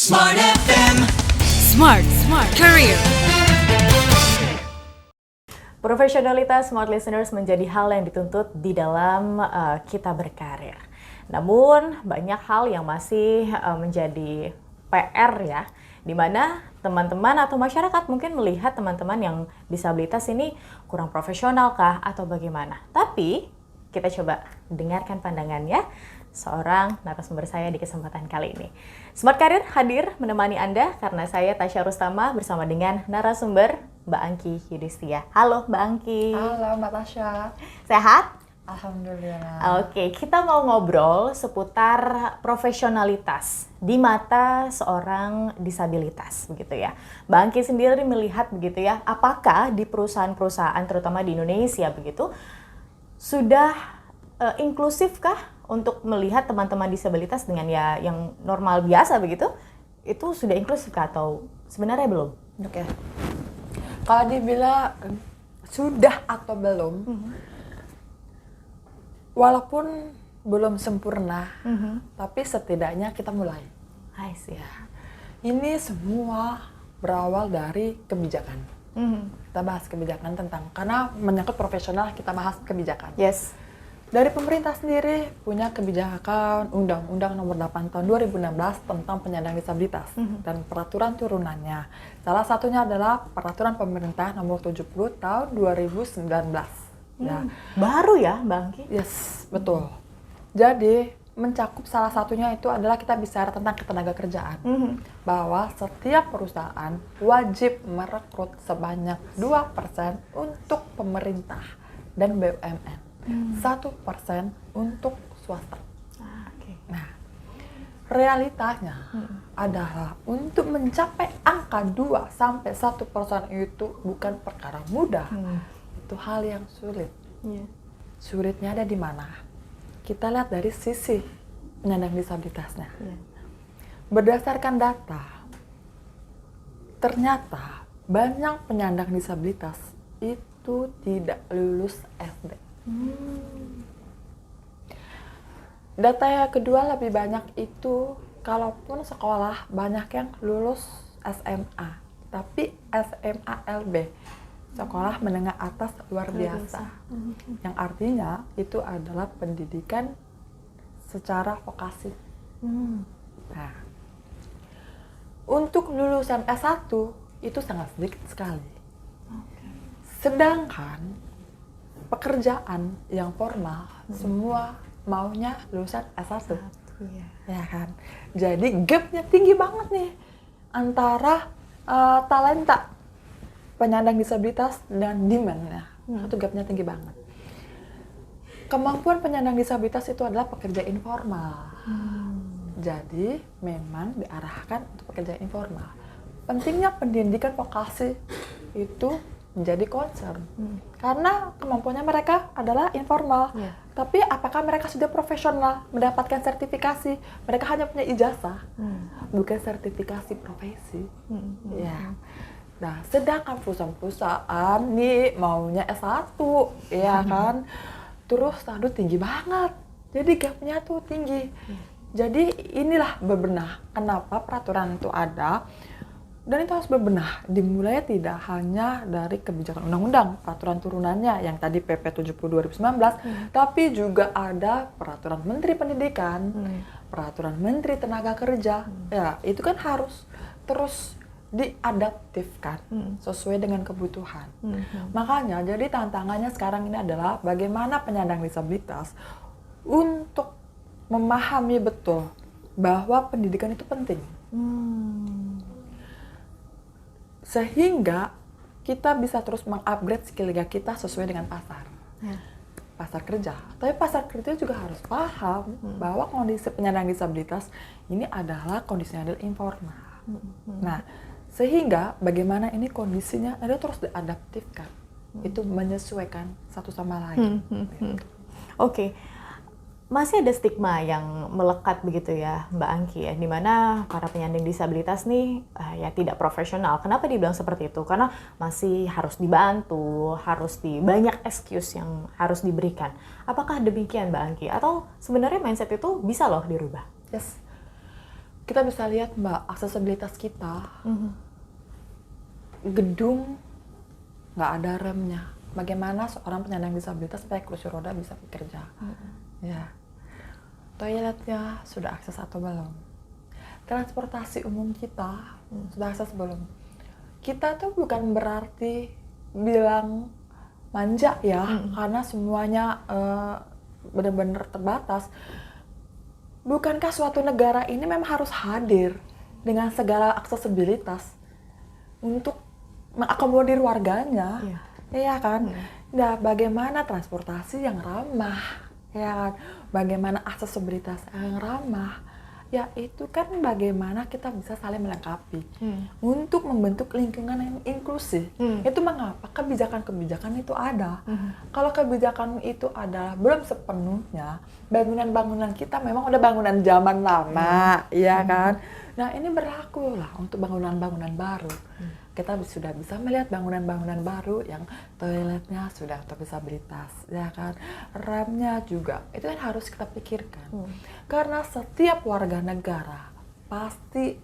Smart FM. Smart Career. Profesionalitas smart listeners menjadi hal yang dituntut di dalam kita berkarir. Namun banyak hal yang masih menjadi PR ya, di mana teman-teman atau masyarakat mungkin melihat teman-teman yang disabilitas ini kurang profesional kah atau bagaimana. Tapi kita coba dengarkan pandangannya seorang narasumber saya di kesempatan kali ini. Smart Career hadir menemani Anda karena saya Tasya Rustama bersama dengan narasumber Mbak Angki Yudhistia. Halo Mbak Angki. Halo Mbak Tasya. Sehat? Alhamdulillah. Oke, kita mau ngobrol seputar profesionalitas di mata seorang disabilitas begitu ya. Mbak Angki sendiri melihat begitu ya, apakah di perusahaan-perusahaan terutama di Indonesia begitu sudah inklusifkah untuk melihat teman-teman disabilitas dengan ya yang normal biasa begitu? Itu sudah inklusif kah atau sebenarnya belum? Oke. Kalau dibilang sudah atau belum, walaupun belum sempurna, tapi setidaknya kita mulai. I see. Ya. Ini semua berawal dari kebijakan. Kita bahas kebijakan karena menyangkut profesional, kita bahas kebijakan. Yes. Dari pemerintah sendiri punya kebijakan Undang-Undang Nomor 8 Tahun 2016 tentang penyandang disabilitas dan peraturan turunannya. Salah satunya adalah Peraturan Pemerintah Nomor 70 Tahun 2019. Ya. Baru ya, Mbak Angki? Yes, betul. Jadi mencakup salah satunya itu adalah kita bicara tentang ketenaga kerjaan. Bahwa setiap perusahaan wajib merekrut sebanyak 2% untuk pemerintah dan BUMN. 1% untuk swasta. Nah, realitanya adalah untuk mencapai angka 2-1% itu bukan perkara mudah. Itu hal yang sulit. Sulitnya ada di mana? Kita lihat dari sisi penyandang disabilitasnya. Berdasarkan data, ternyata banyak penyandang disabilitas itu tidak lulus SD. Data yang kedua lebih banyak itu, kalaupun sekolah banyak yang lulus SMA, tapi SMA LB, sekolah menengah atas luar biasa. Yang artinya itu adalah pendidikan secara vokasi. Nah, untuk lulusan S1 itu sangat sedikit sekali. Sedangkan pekerjaan yang formal semua maunya lulusan S1. Ya kan? Jadi gapnya tinggi banget nih antara talenta penyandang disabilitas dan demand-nya. Itu gapnya tinggi banget. Kemampuan penyandang disabilitas itu adalah pekerja informal. Jadi memang diarahkan untuk pekerja informal. Pentingnya pendidikan vokasi itu menjadi concern. Karena kemampuannya mereka adalah informal. Tapi apakah mereka sudah profesional mendapatkan sertifikasi? Mereka hanya punya ijazah, bukan sertifikasi profesi. Ya. Nah, sedangkan perusahaan nih maunya S1, ya kan? Terus standar tinggi banget. Jadi gapnya tuh tinggi. Jadi inilah bebenah kenapa peraturan itu ada. Dan itu harus berbenah, dimulai tidak hanya dari kebijakan undang-undang, peraturan turunannya yang tadi PP 70 2019, tapi juga ada peraturan Menteri Pendidikan, peraturan Menteri Tenaga Kerja. Ya, itu kan harus terus diadaptifkan sesuai dengan kebutuhan. Makanya jadi tantangannya sekarang ini adalah bagaimana penyandang disabilitas untuk memahami betul bahwa pendidikan itu penting. Sehingga kita bisa terus mengupgrade skill kita sesuai dengan pasar kerja. Tapi pasar kerja juga harus paham bahwa kondisi penyandang disabilitas ini adalah kondisinya adalah informal. Nah, sehingga bagaimana ini kondisinya ada terus diadaptifkan. Itu menyesuaikan satu sama lain. Oke. Masih ada stigma yang melekat begitu ya Mbak Angki ya, di mana para penyandang disabilitas nih ya tidak profesional. Kenapa dibilang seperti itu? Karena masih harus dibantu, harus banyak excuse yang harus diberikan. Apakah demikian Mbak Angki? Atau sebenarnya mindset itu bisa loh dirubah? Yes. kita bisa lihat Mbak, aksesibilitas kita, gedung nggak ada remnya. Bagaimana seorang penyandang disabilitas pakai kursi roda bisa bekerja? Ya, toiletnya sudah akses atau belum? Transportasi umum kita sudah akses belum? Kita tuh bukan berarti bilang manja ya, karena semuanya benar-benar terbatas. Bukankah suatu negara ini memang harus hadir dengan segala aksesibilitas untuk mengakomodir warganya, ya kan? Nah, bagaimana transportasi yang ramah, ya kan? Bagaimana aksesibilitas yang ramah, ya itu kan bagaimana kita bisa saling melengkapi untuk membentuk lingkungan yang inklusif. Itu mengapa kebijakan-kebijakan itu ada. Kalau kebijakan itu ada belum sepenuhnya, bangunan-bangunan kita memang udah bangunan zaman lama, ya kan. Nah ini berlaku lah untuk bangunan-bangunan baru. Kita sudah bisa melihat bangunan-bangunan baru yang toiletnya sudah untuk disabilitas, ya kan. Remnya juga, itu kan harus kita pikirkan. Karena setiap warga negara pasti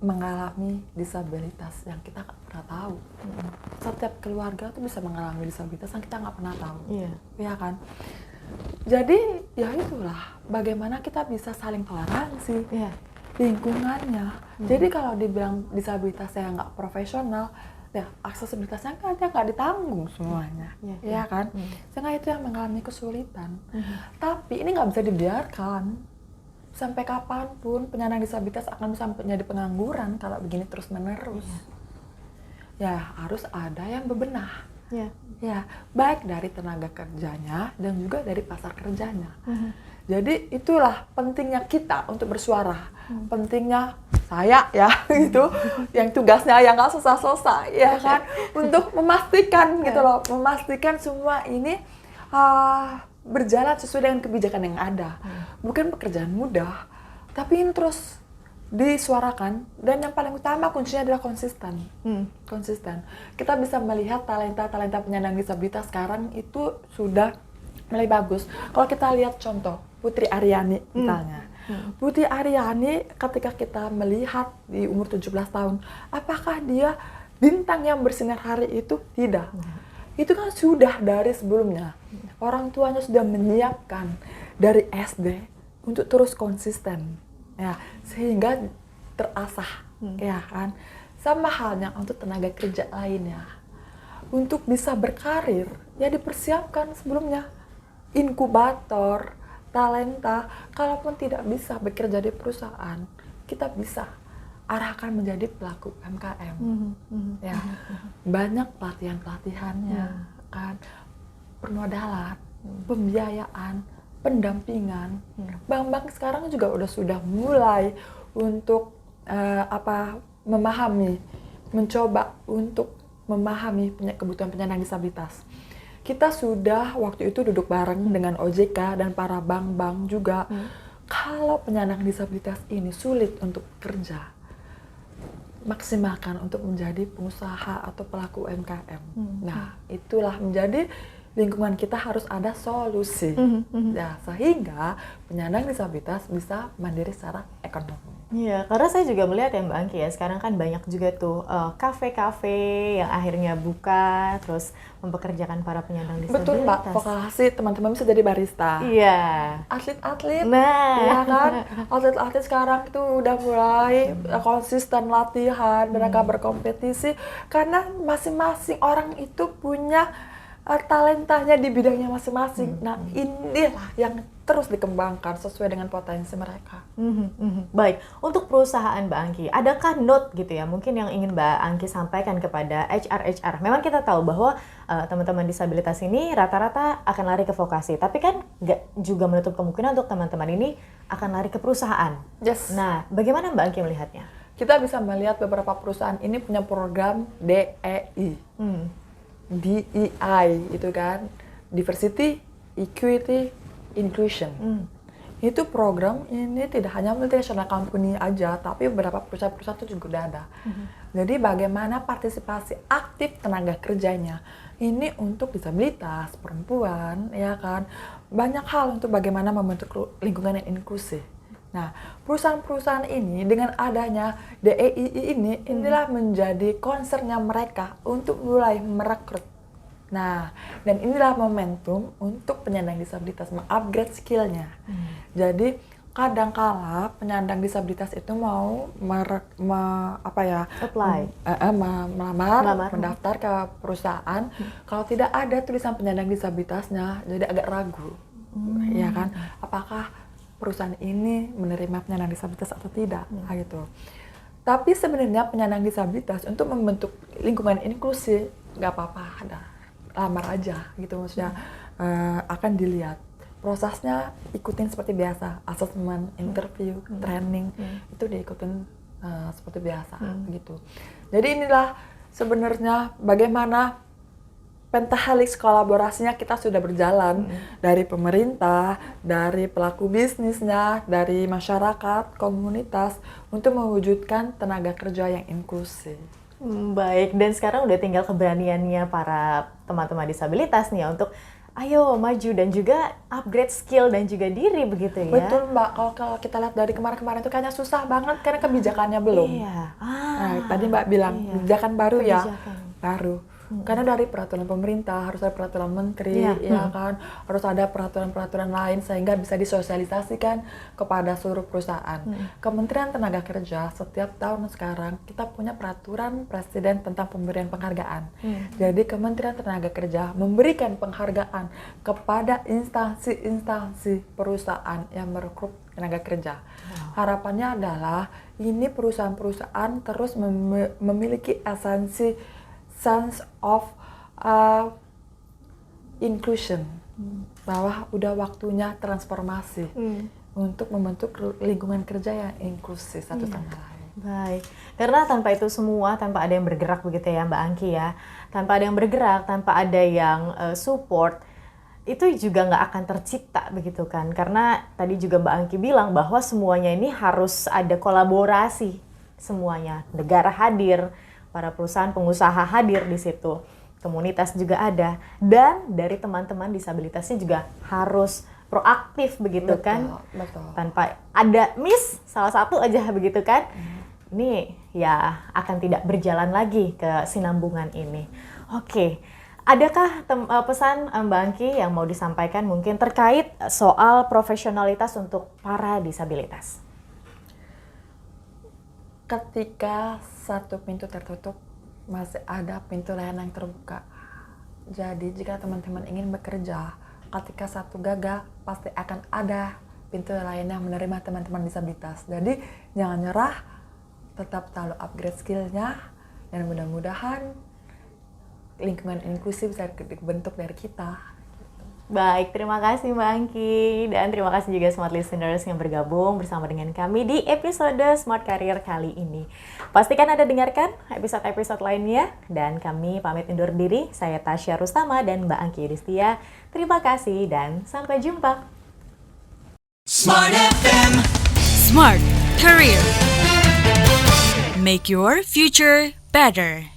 mengalami disabilitas yang kita nggak pernah tahu. Setiap keluarga tuh bisa mengalami disabilitas yang kita nggak pernah tahu, ya kan. Jadi ya itulah bagaimana kita bisa saling toleransi. Lingkungannya. Jadi kalau dibilang disabilitasnya nggak profesional, ya aksesibilitasnya kan nggak ditanggung semuanya, ya kan? Sehingga itu yang mengalami kesulitan. Tapi ini nggak bisa dibiarkan. Sampai kapanpun penyandang disabilitas akan bisa menjadi pengangguran kalau begini terus-menerus. Ya harus ada yang bebenah. Ya, baik dari tenaga kerjanya dan juga dari pasar kerjanya. Jadi itulah pentingnya kita untuk bersuara, pentingnya saya ya gitu, yang tugasnya yang nggak susah-susah ya kan, untuk memastikan gitu loh, memastikan semua ini berjalan sesuai dengan kebijakan yang ada. Bukan pekerjaan mudah, tapi ini terus disuarakan, dan yang paling utama kuncinya adalah konsisten. Konsisten. Kita bisa melihat talenta-talenta penyandang disabilitas sekarang itu sudah mulai bagus. Kalau kita lihat contoh Putri Aryani misalnya. Putri Aryani ketika kita melihat di umur 17 tahun, apakah dia bintang yang bersinar hari itu? Tidak. Itu kan sudah dari sebelumnya. Orang tuanya sudah menyiapkan dari SD untuk terus konsisten. Ya, sehingga terasah, ya kan. Sama halnya untuk tenaga kerja lainnya. Untuk bisa berkarir, ya dipersiapkan sebelumnya. Inkubator, talenta, kalaupun tidak bisa bekerja di perusahaan, kita bisa arahkan menjadi pelaku UMKM. Ya, banyak pelatihan-pelatihannya, kan, permodalan, pembiayaan, pendampingan. Bank-bank sekarang juga sudah mulai untuk mencoba untuk memahami kebutuhan penyandang disabilitas. Kita sudah waktu itu duduk bareng dengan OJK dan para bank-bank juga. Kalau penyandang disabilitas ini sulit untuk kerja, maksimalkan untuk menjadi pengusaha atau pelaku UMKM. Nah, itulah menjadi lingkungan kita harus ada solusi. Ya, sehingga penyandang disabilitas bisa mandiri secara ekonomi. Iya, karena saya juga melihat ya Mbak Angki ya, sekarang kan banyak juga tuh kafe-kafe yang akhirnya buka, terus mempekerjakan para penyandang disabilitas. Betul Mbak, vokasi teman-teman bisa jadi barista. Iya. Atlet-atlet, Nah, ya kan? Atlet-atlet sekarang itu udah mulai konsisten latihan, mereka berkompetisi, karena masing-masing orang itu punya talentanya di bidangnya masing-masing. Nah, inilah yang terus dikembangkan sesuai dengan potensi mereka. Baik, untuk perusahaan Mbak Angki, adakah note gitu ya, mungkin yang ingin Mbak Angki sampaikan kepada HR? Memang kita tahu bahwa teman-teman disabilitas ini rata-rata akan lari ke vokasi, tapi kan nggak juga menutup kemungkinan untuk teman-teman ini akan lari ke perusahaan. Yes. Nah, bagaimana Mbak Angki melihatnya? Kita bisa melihat beberapa perusahaan ini punya program DEI. DEI itu kan, Diversity, Equity, Inclusion. Itu program ini tidak hanya multinational company aja, tapi beberapa perusahaan-perusahaan itu juga udah ada. Jadi bagaimana partisipasi aktif tenaga kerjanya ini untuk disabilitas, perempuan, ya kan, banyak hal untuk bagaimana membentuk lingkungan yang inklusif. Nah, perusahaan-perusahaan ini dengan adanya DEII inilah menjadi concernnya mereka untuk mulai merekrut. Nah, dan inilah momentum untuk penyandang disabilitas mengupgrade skillnya. Jadi kadangkala penyandang disabilitas itu mau melamar, mendaftar ke perusahaan, kalau tidak ada tulisan penyandang disabilitasnya, jadi agak ragu, ya kan? Apakah perusahaan ini menerima penyandang disabilitas atau tidak, gitu. Tapi sebenarnya penyandang disabilitas untuk membentuk lingkungan inklusi nggak apa-apa, ada lamar aja, gitu maksudnya. Akan dilihat prosesnya, ikutin seperti biasa, asesmen, interview, training, itu diikutin seperti biasa, gitu. Jadi inilah sebenarnya bagaimana pentahelix kolaborasinya kita sudah berjalan dari pemerintah, dari pelaku bisnisnya, dari masyarakat, komunitas untuk mewujudkan tenaga kerja yang inklusif. Baik, dan sekarang udah tinggal keberaniannya para teman-teman disabilitas nih ya untuk ayo maju dan juga upgrade skill dan juga diri begitu ya. Betul Mbak, kalau kita lihat dari kemarin-kemarin itu kayaknya susah banget karena kebijakannya belum. Iya. Nah, tadi Mbak bilang kebijakan baru ya, baru. Karena dari peraturan pemerintah, harus ada peraturan menteri, ya kan, harus ada peraturan-peraturan lain sehingga bisa disosialisasikan kepada seluruh perusahaan. Kementerian Tenaga Kerja setiap tahun sekarang kita punya peraturan presiden tentang pemberian penghargaan. Jadi Kementerian Tenaga Kerja memberikan penghargaan kepada instansi-instansi perusahaan yang merekrut tenaga kerja. Harapannya adalah ini perusahaan-perusahaan terus memiliki esensi sense of inclusion, bahwa udah waktunya transformasi untuk membentuk lingkungan kerja yang inklusif satu sama lain. Baik, karena tanpa itu semua, tanpa ada yang bergerak begitu ya Mbak Angki ya, tanpa ada yang bergerak, tanpa ada yang support, itu juga nggak akan tercipta begitu kan, karena tadi juga Mbak Angki bilang bahwa semuanya ini harus ada kolaborasi, semuanya, negara hadir, para perusahaan pengusaha hadir di situ, komunitas juga ada, dan dari teman-teman disabilitasnya juga harus proaktif begitu kan, tanpa ada miss salah satu aja begitu kan, ini ya akan tidak berjalan lagi kesinambungan ini. Oke, adakah pesan Mbak Angki yang mau disampaikan mungkin terkait soal profesionalitas untuk para disabilitas? Ketika satu pintu tertutup, masih ada pintu lain yang terbuka. Jadi jika teman-teman ingin bekerja, ketika satu gagal, pasti akan ada pintu lain yang menerima teman-teman disabilitas. Jadi jangan nyerah, tetap selalu upgrade skillnya, dan mudah-mudahan lingkungan inklusif bisa dibentuk dari kita. Baik, terima kasih Mbak Angki, dan terima kasih juga Smart Listeners yang bergabung bersama dengan kami di episode Smart Career kali ini. Pastikan Anda dengarkan episode-episode lainnya, dan kami pamit undur diri. Saya Tasya Rustama dan Mbak Angki Yudhistia. Terima kasih dan sampai jumpa. Smart FM. Smart Career. Make your future better.